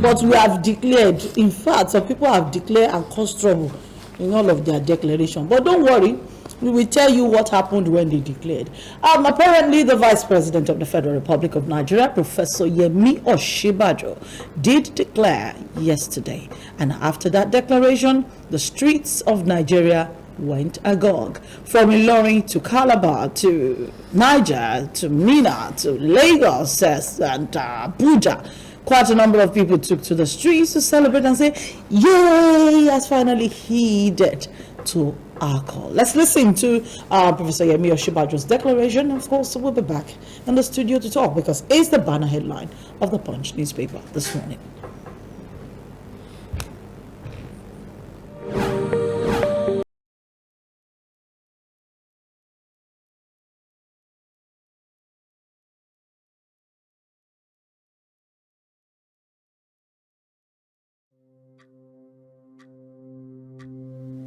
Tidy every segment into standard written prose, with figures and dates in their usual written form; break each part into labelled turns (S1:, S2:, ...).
S1: but we have declared. In fact, some people have declared and caused trouble in all of their declaration. But don't worry, we will tell you what happened when they declared. Apparently, the Vice President of the Federal Republic of Nigeria, Professor Yemi Osinbajo, did declare yesterday. And after that declaration, the streets of Nigeria went agog. From Ilorin to Calabar to Niger to Minna to Lagos and Abuja. Quite a number of people took to the streets to celebrate and say, yay, has finally heeded to our call. Let's listen to Professor Yemi Osinbajo's declaration. Of course, we'll be back in the studio to talk because it's the banner headline of the Punch newspaper this morning.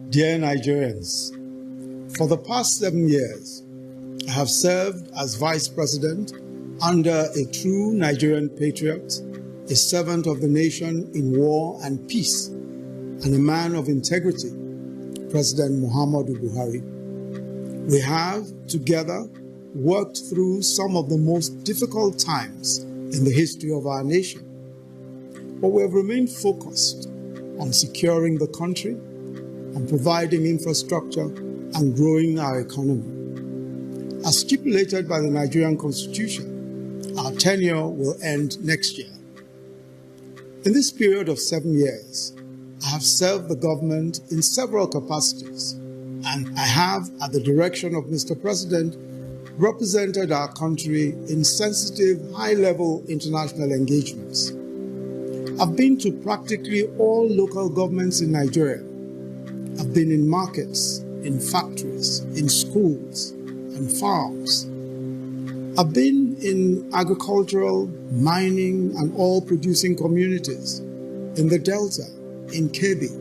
S2: Dear Nigerians, for the past 7 years, I have served as Vice President under a true Nigerian patriot, a servant of the nation in war and peace, and a man of integrity, President Muhammadu Buhari. We have, together, worked through some of the most difficult times in the history of our nation. But we have remained focused on securing the country, on providing infrastructure and growing our economy. As stipulated by the Nigerian Constitution, our tenure will end next year. In this period of 7 years, I have served the government in several capacities, and I have, at the direction of Mr. President, represented our country in sensitive, high-level international engagements. I've been to practically all local governments in Nigeria. I've been in markets, in factories, in schools, and farms. I've been in agricultural, mining, and oil-producing communities, in the Delta, in Kebbi,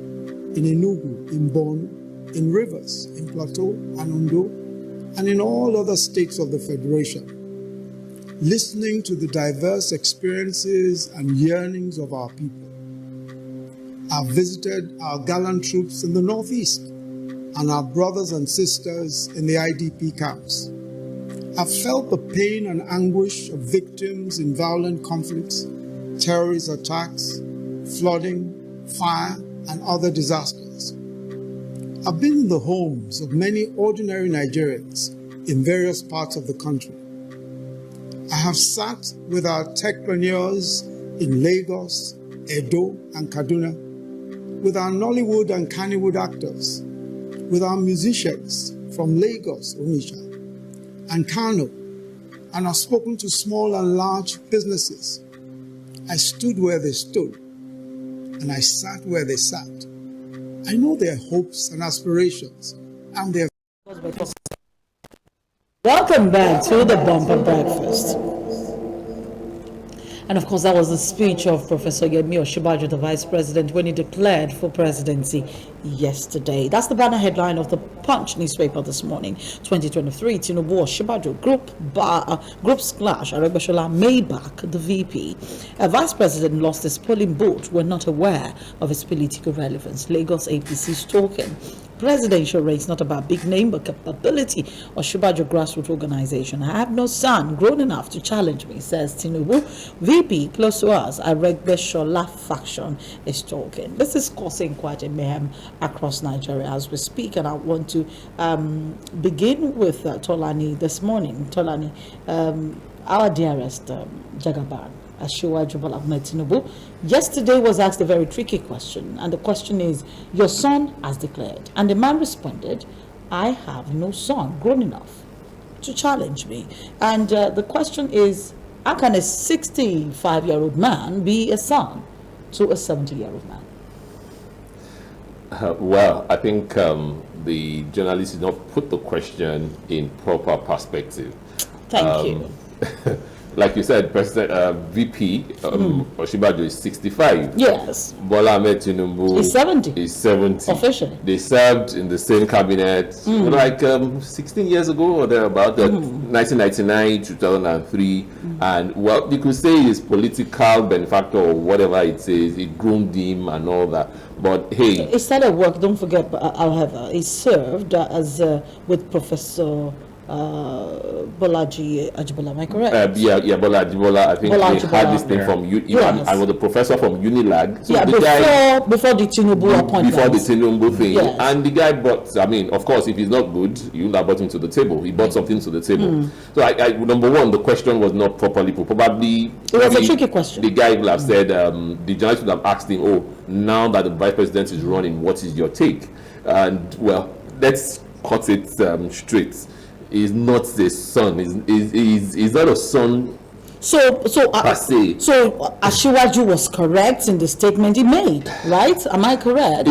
S2: in Enugu, in Borno, in Rivers, in Plateau and Ondo, and in all other states of the Federation, listening to the diverse experiences and yearnings of our people. I've visited our gallant troops in the Northeast and our brothers and sisters in the IDP camps. I've felt the pain and anguish of victims in violent conflicts, terrorist attacks, flooding, fire, and other disasters. I've been in the homes of many ordinary Nigerians in various parts of the country. I have sat with our techpreneurs in Lagos, Edo, and Kaduna, with our Nollywood and Kannywood actors, with our musicians from Lagos, Onitsha, and Kano, and I've spoken to small and large businesses. I stood where they stood, and I sat where they sat. I know their hopes and aspirations, and their...
S1: Welcome back to the Bumper Breakfast. And of course, that was the speech of Professor Yemi Osinbajo, the Vice President, when he declared for presidency yesterday. That's the banner headline of the Punch newspaper this morning. 2023, Tinubu Osinbajo groups clash. Aregbesola made back the VP. A Vice President lost his polling booth. We're not aware of his political relevance. Lagos APC talking. Presidential race not about big name but capability. Osinbajo grassroots organization. I have no son grown enough to challenge me, says Tinubu. VP close to us, Aregbesola faction is talking. This is causing quite a mayhem across Nigeria as we speak, and I want to begin with Tolani this morning. Tolani, our dearest Jagaban, Asiwaju Bola Ahmed Tinubu, yesterday was asked a very tricky question, and the question is, your son has declared, and the man responded, I have no son grown enough to challenge me. And the question is, how can a 65-year-old man be a son to a 70-year-old man?
S3: Well, I think the journalist did not put the question in proper perspective.
S1: Thank you.
S3: like you said, President VP Osinbajo is 65.
S1: Yes.
S3: Bola Ahmed Tinubu
S1: He's 70.
S3: is 70.
S1: Officially.
S3: They served in the same cabinet like 16 years ago or thereabout, 1999, 2003. And well, you could say his political benefactor or whatever it says, it groomed him and all that. But hey,
S1: He started work, don't forget, however, he served as with Professor Bolaji Ajibola, am I correct?
S3: Bola Ajibola, I think
S1: Bola
S3: they had
S1: Ajibola.
S3: this thing from
S1: Yes.
S3: I was a professor from Unilag. So
S1: Yeah,
S3: the guy,
S1: before the Tinubu appointment.
S3: before the Tinubu thing,
S1: Yes.
S3: and the guy brought, I mean, of course, if he's not good, you would have brought him to the table. He brought something to the table. So I number one, the question was not properly put. Probably
S1: It was a tricky question.
S3: The guy would have said, the journalist would have asked him, oh, now that the vice president is running, what is your take? And well, let's cut it straight. He's not the son. He's not a son.
S1: So
S3: per se.
S1: Asiwaju was correct in the statement he made, right? Am I correct?